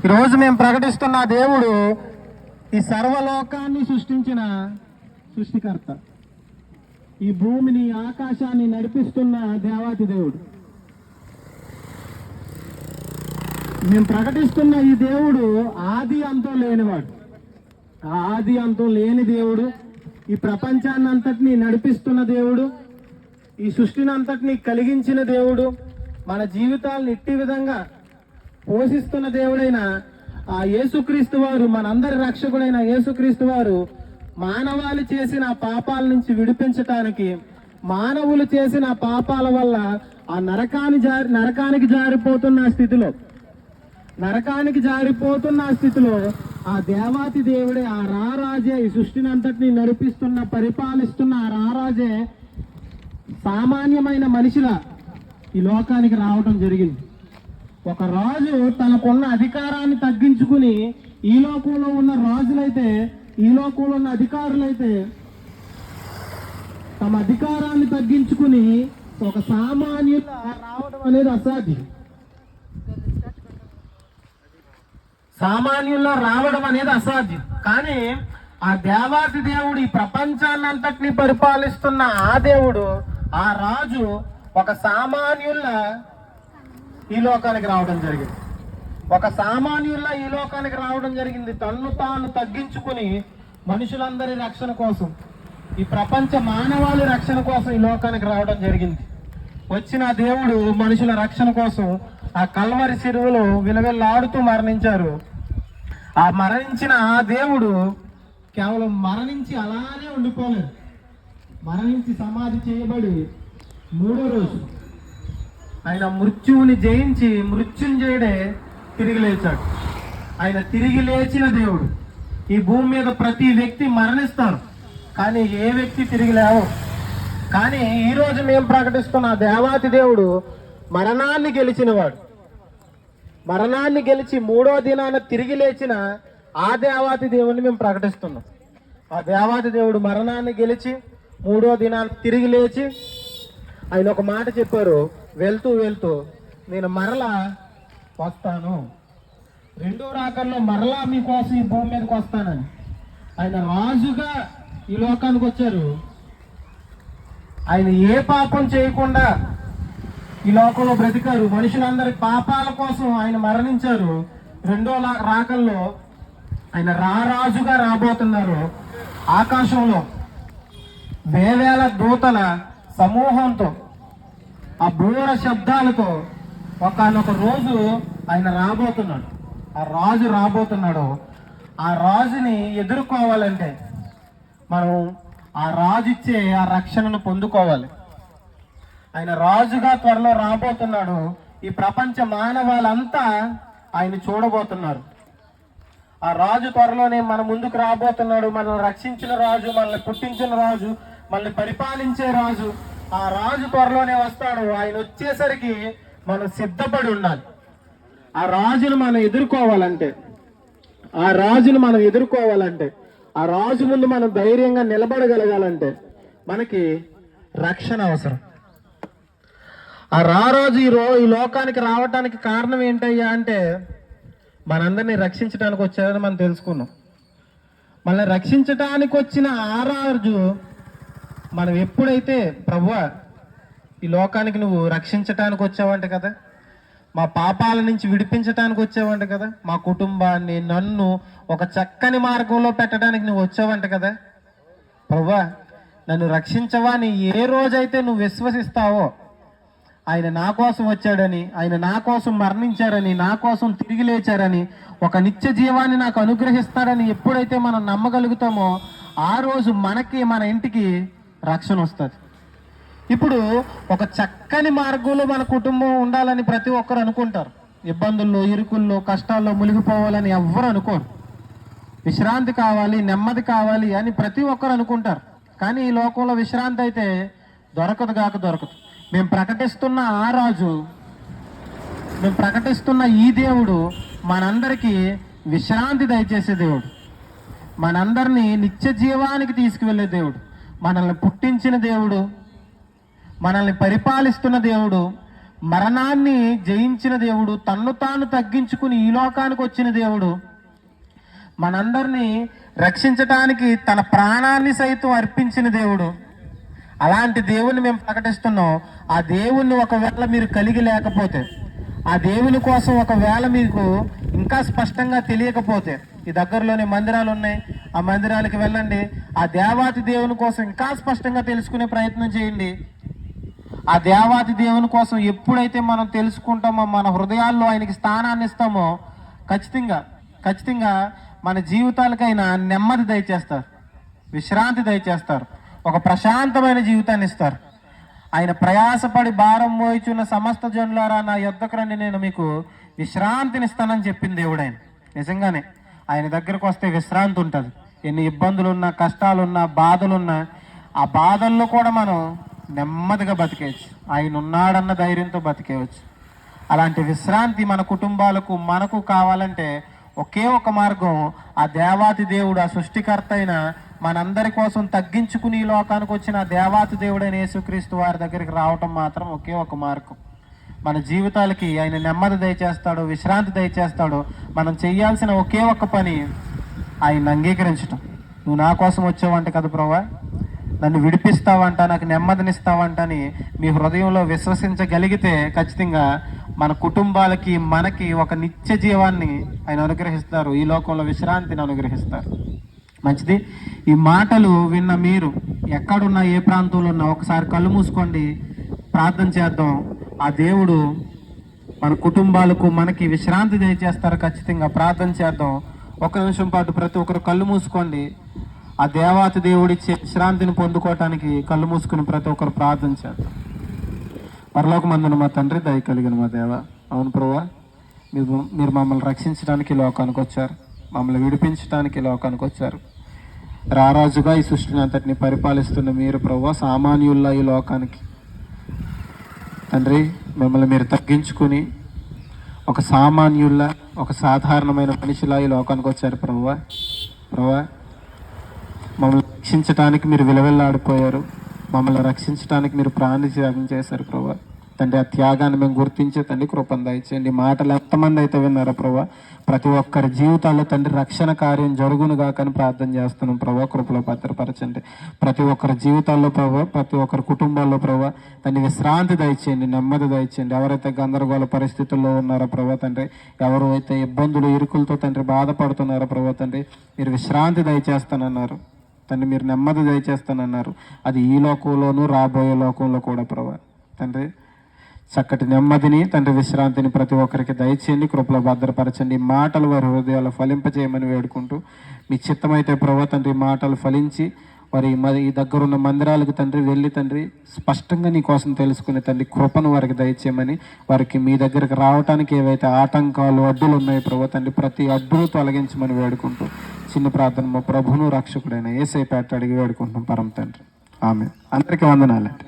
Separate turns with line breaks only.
ఈరోజు మేము ప్రకటిస్తున్న దేవుడు ఈ సర్వలోకాన్ని సృష్టించిన సృష్టికర్త, ఈ భూమిని ఆకాశాన్ని నడిపిస్తున్న దేవాతి దేవుడు. మేము ప్రకటిస్తున్న ఈ దేవుడు ఆది అంతం లేనివాడు. ఆది అంతం లేని దేవుడు, ఈ ప్రపంచాన్ని అంతటినీ నడిపిస్తున్న దేవుడు, ఈ సృష్టిని అంతటినీ కలిగించిన దేవుడు, మన జీవితాలను ఇట్టి విధంగా పోషిస్తున్న దేవుడైన ఆ యేసుక్రీస్తు వారు, మనందరి రక్షకుడైన యేసుక్రీస్తు వారు మానవాళి చేసిన పాపాల నుంచి విడిపించటానికి, మానవులు చేసిన పాపాల వల్ల ఆ నరకానికి జారిపోతున్న స్థితిలో ఆ దేవాతి దేవుడే, ఆ రారాజే ఈ సృష్టిని అంతటినీ నడిపిస్తున్న, పరిపాలిస్తున్న ఆ రారాజే సామాన్యమైన మనిషిలా ఈ లోకానికి రావటం జరిగింది. ఒక రాజు తనకున్న అధికారాన్ని తగ్గించుకుని, ఈ లోకంలో ఉన్న రాజులైతే, ఈ లోకంలో ఉన్న అధికారులైతే తమ అధికారాన్ని తగ్గించుకుని ఒక సామాన్యుల రావడం అనేది అసాధ్యం. సామాన్యుల్లో రావడం అనేది అసాధ్యం. కానీ ఆ దేవాతి దేవుడు, ఈ ప్రపంచాన్నంతటినీ పరిపాలిస్తున్న ఆ దేవుడు, ఆ రాజు ఒక సామాన్యుల ఈ లోకానికి రావడం జరిగింది. ఒక సామాన్యుల్లా ఈ లోకానికి రావడం జరిగింది. తన్ను తాను తగ్గించుకుని మనుషులందరి రక్షణ కోసం, ఈ ప్రపంచ మానవాళి రక్షణ కోసం ఈ లోకానికి రావడం జరిగింది. వచ్చిన దేవుడు మనుషుల రక్షణ కోసం ఆ కల్వరి శిలువలో విలవిల్లాడుతూ మరణించారు. ఆ మరణించిన ఆ దేవుడు కేవలం మరణించి అలానే ఉండిపోలేదు. మరణించి సమాధి చేయబడి 3వ రోజు ఆయన మృత్యువుని జయించి మృత్యుంజయుడే తిరిగి లేచాడు. ఆయన తిరిగి లేచిన దేవుడు. ఈ భూమి మీద ప్రతి వ్యక్తి మరణిస్తారు, కానీ ఏ వ్యక్తి తిరిగి లేవు. కానీ ఈరోజు మేము ప్రకటిస్తున్న దేవాతి దేవుడు మరణాన్ని గెలిచినవాడు. మరణాన్ని గెలిచి 3వ దినాన తిరిగి లేచిన ఆ దేవాతి దేవుడిని మేము ప్రకటిస్తున్నాం. ఆ దేవాతి దేవుడు మరణాన్ని గెలిచి 3వ దినాన తిరిగి లేచి ఆయన ఒక మాట చెప్పారు, వెళ్తూ వెళ్తూ నేను మరలా వస్తాను, 2వ రాకల్లో మరలా మీకోసం ఈ భూమి మీదకి వస్తానని. ఆయన రాజుగా ఈ లోకానికి వచ్చారు. ఆయన ఏ పాపం చేయకుండా ఈ లోకంలో బ్రతికారు. మనుషులందరి పాపాల కోసం ఆయన మరణించారు. 2వ రాకల్లో ఆయన రారాజుగా రాబోతున్నారు. ఆకాశంలో వేవేల దూతల సమూహంతో, ఆ బూర శబ్దాలతో ఒకానొక రోజు ఆయన రాబోతున్నాడు. ఆ రాజు రాబోతున్నాడు. ఆ రాజుని ఎదుర్కోవాలంటే మనం ఆ రాజు ఇచ్చే ఆ రక్షణను పొందుకోవాలి. ఆయన రాజుగా త్వరలో రాబోతున్నాడు. ఈ ప్రపంచ మానవాళ్ళంతా ఆయన చూడబోతున్నారు. ఆ రాజు త్వరలోనే మన ముందుకు రాబోతున్నాడు. మనల్ని రక్షించిన రాజు, మనల్ని పుట్టించిన రాజు, మనల్ని పరిపాలించే రాజు. ఆ రాజు త్వరలోనే వస్తాడు. ఆయన వచ్చేసరికి మనం సిద్ధపడి ఉండాలి. ఆ రాజును మనం ఎదుర్కోవాలంటే, ఆ రాజు ముందు మనం ధైర్యంగా నిలబడగలగాలంటే మనకి రక్షణ అవసరం. ఆ రారాజు ఈ లోకానికి రావటానికి కారణం ఏంటయ్యా అంటే, మనందరినీ రక్షించడానికి వచ్చారని మనం తెలుసుకున్నాం. మనల్ని రక్షించటానికి వచ్చిన ఆ రాజు మనం ఎప్పుడైతే, ప్రభువా ఈ లోకానికి నువ్వు రక్షించటానికి వచ్చావంట కదా, మా పాపాల నుంచి విడిపించటానికి వచ్చావంట కదా, మా కుటుంబాన్ని, నన్ను ఒక చక్కని మార్గంలో పెట్టడానికి నువ్వు వచ్చావంట కదా, ప్రభువా నన్ను రక్షించవా అని ఏ రోజైతే నువ్వు విశ్వసిస్తావో, ఆయన నా కోసం వచ్చాడని, ఆయన నా కోసం మరణించారని, నా కోసం తిరిగి లేచారని, ఒక నిత్య జీవాన్ని నాకు అనుగ్రహిస్తాడని ఎప్పుడైతే మనం నమ్మగలుగుతామో ఆ రోజు మనకి, మన ఇంటికి రక్షణ వస్తుంది. ఇప్పుడు ఒక చక్కని మార్గంలో మన కుటుంబం ఉండాలని ప్రతి ఒక్కరు అనుకుంటారు. ఇబ్బందుల్లో, ఇరుకుల్లో, కష్టాల్లో మునిగిపోవాలని ఎవ్వరు అనుకోరు. విశ్రాంతి కావాలి, నెమ్మది కావాలి అని ప్రతి ఒక్కరు అనుకుంటారు. కానీ ఈ లోకంలో విశ్రాంతి అయితే దొరకదు. మేము ప్రకటిస్తున్న ఆ రాజు, మేము ప్రకటిస్తున్న ఈ దేవుడు మనందరికీ విశ్రాంతి దయచేసే దేవుడు, మనందరినీ నిత్య జీవానికి తీసుకువెళ్ళే దేవుడు, మనల్ని పుట్టించిన దేవుడు, మనల్ని పరిపాలిస్తున్న దేవుడు, మరణాన్ని జయించిన దేవుడు, తన్ను తాను తగ్గించుకుని ఈ లోకానికి వచ్చిన దేవుడు, మనందరినీ రక్షించటానికి తన ప్రాణాన్ని సైతం అర్పించిన దేవుడు. అలాంటి దేవుణ్ణి మేము ప్రకటిస్తున్నాం. ఆ దేవుణ్ణి ఒకవేళ మీరు కలిగి లేకపోతే, ఆ దేవుని కోసం ఒకవేళ మీకు ఇంకా స్పష్టంగా తెలియకపోతే, ఈ దగ్గరలోనే మందిరాలు ఉన్నాయి, ఆ మందిరాలకు వెళ్ళండి. ఆ దేవాతి దేవుని కోసం ఇంకా స్పష్టంగా తెలుసుకునే ప్రయత్నం చేయండి. ఆ దేవాతి దేవుని కోసం ఎప్పుడైతే మనం తెలుసుకుంటామో, మన హృదయాల్లో ఆయనకి స్థానాన్ని ఇస్తామో, ఖచ్చితంగా మన జీవితాలకైనా నెమ్మది దయచేస్తారు, విశ్రాంతి దయచేస్తారు, ఒక ప్రశాంతమైన జీవితాన్ని ఇస్తారు. ఆయన ప్రయాసపడి భారం మోయిచున్న సమస్త జనులారా నా యొద్దకు రండి, నేను మీకు విశ్రాంతినిస్తానని చెప్పింది దేవుడు. ఆయన నిజంగానే ఆయన దగ్గరకు వస్తే విశ్రాంతి ఉంటుంది. ఎన్ని ఇబ్బందులున్నా, కష్టాలున్నా, బాధలున్నా, ఆ బాధల్లో కూడా మనం నెమ్మదిగా బతికేయచ్చు. ఆయన ఉన్నాడన్న ధైర్యంతో బతికేయచ్చు. అలాంటి విశ్రాంతి మన కుటుంబాలకు, మనకు కావాలంటే ఒకే ఒక మార్గం, ఆ దేవాతి దేవుడు, ఆ సృష్టికర్త అయిన మనందరి కోసం తగ్గించుకుని ఈ లోకానికి వచ్చిన దేవాతి దేవుడైన యేసుక్రీస్తు వారి దగ్గరికి రావటం మాత్రం ఒకే ఒక మార్గం. మన జీవితాలకి ఆయన నెమ్మది దయచేస్తాడు, విశ్రాంతి దయచేస్తాడు. మనం చేయాల్సిన ఒకే ఒక్క పని ఆయన అంగీకరించటం. నువ్వు నా కోసం వచ్చావంట కదా ప్రభువా, నన్ను విడిపిస్తావంట, నాకు నెమ్మదినిస్తావంటని మీ హృదయంలో విశ్వసించగలిగితే ఖచ్చితంగా మన కుటుంబాలకి, మనకి ఒక నిత్య జీవాన్ని ఆయన అనుగ్రహిస్తారు. ఈ లోకంలో విశ్రాంతిని అనుగ్రహిస్తారు. మంచిది. ఈ మాటలు విన్న మీరు ఎక్కడున్నా, ఏ ప్రాంతంలో ఉన్నా, ఒకసారి కళ్ళు మూసుకోండి, ప్రార్థన చేద్దాం. ఆ దేవుడు మన కుటుంబాలకు, మనకి విశ్రాంతి దయచేస్తారు. ఖచ్చితంగా ప్రార్థన చేద్దాం. ఒక నిమిషం పాటు ప్రతి ఒక్కరు కళ్ళు మూసుకోండి. ఆ దేవాతి దేవుడిచ్చే విశ్రాంతిని పొందుకోవటానికి కళ్ళు మూసుకుని ప్రతి ఒక్కరు ప్రార్థన చేద్దాం. పరలోకమందున మా తండ్రి, దయ కలిగిన మా దేవ, అవును ప్రభువా, మీరు మమ్మల్ని రక్షించడానికి లోకానికి వచ్చారు, మమ్మల్ని విడిపించడానికి లోకానికి వచ్చారు. రారాజుగా ఈ సృష్టిని అంతటిని పరిపాలిస్తున్న మీరు ప్రభువా, సామాన్యుల్లా ఈ లోకానికి తండ్రి మిమ్మల్ని మీరు తగ్గించుకుని ఒక సామాన్యుల్లా, ఒక సాధారణమైన మనిషిలా ఈ లోకానికి వచ్చారు ప్రభువా. మమ్మల్ని రక్షించడానికి మీరు విలువెల్లాడిపోయారు, మమ్మల్ని రక్షించడానికి మీరు ప్రాణత్యాగం చేశారు ప్రభువా. తండ్రి ఆ త్యాగాన్ని మేము గుర్తించే తండ్రి కృపను దయచేయండి. మాటలు ఎంతమంది అయితే విన్నారో ప్రభువా, ప్రతి ఒక్కరి జీవితాల్లో తండ్రి రక్షణ కార్యం జరుగునుగా కానీ ప్రార్థన చేస్తున్నాం ప్రభువా. కృపలో భద్రపరచండి ప్రతి ఒక్కరి జీవితాల్లో ప్రభువా, ప్రతి ఒక్కరి కుటుంబాల్లో ప్రభువా తండ్రి విశ్రాంతి దయచేయండి, నెమ్మది దయచేయండి. ఎవరైతే గందరగోళ పరిస్థితుల్లో ఉన్నారో ప్రభువా తండ్రి, ఎవరు అయితే ఇబ్బందులు, ఇరుకులతో తండ్రి బాధపడుతున్నారో ప్రభువా తండ్రి, మీరు విశ్రాంతి దయచేస్తానన్నారు తండ్రి, మీరు నెమ్మది దయచేస్తానన్నారు. అది ఈ లోకంలోనూ రాబోయే లోకంలో కూడా ప్రభువా తండ్రి చక్కటి నెమ్మదిని తండ్రి, విశ్రాంతిని ప్రతి ఒక్కరికి దయచేయండి, కృపలో భద్రపరచండి. మాటలు వారి హృదయాలు ఫలింపజేయమని వేడుకుంటూ, మీ చిత్తమైతే ప్రభువా తండ్రి మాటలు ఫలించి వారి ఈ దగ్గరున్న మందిరాలకు తండ్రి వెళ్ళి తండ్రి స్పష్టంగా నీ కోసం తెలుసుకునే తండ్రి కృపను వారికి దయచేయమని, వారికి మీ దగ్గరికి రావడానికి ఏవైతే ఆటంకాలు, అడ్డులు ఉన్నాయో ప్రభువా తండ్రి, ప్రతి అడ్డును తొలగించమని వేడుకుంటూ చిన్న ప్రార్థన మా ప్రభును రక్షకుడైన యేసయ్య పేరిట అడిగి వేడుకుంటున్నాం పరమ తండ్రి. ఆమేన్. అందరికీ వందనాలండి.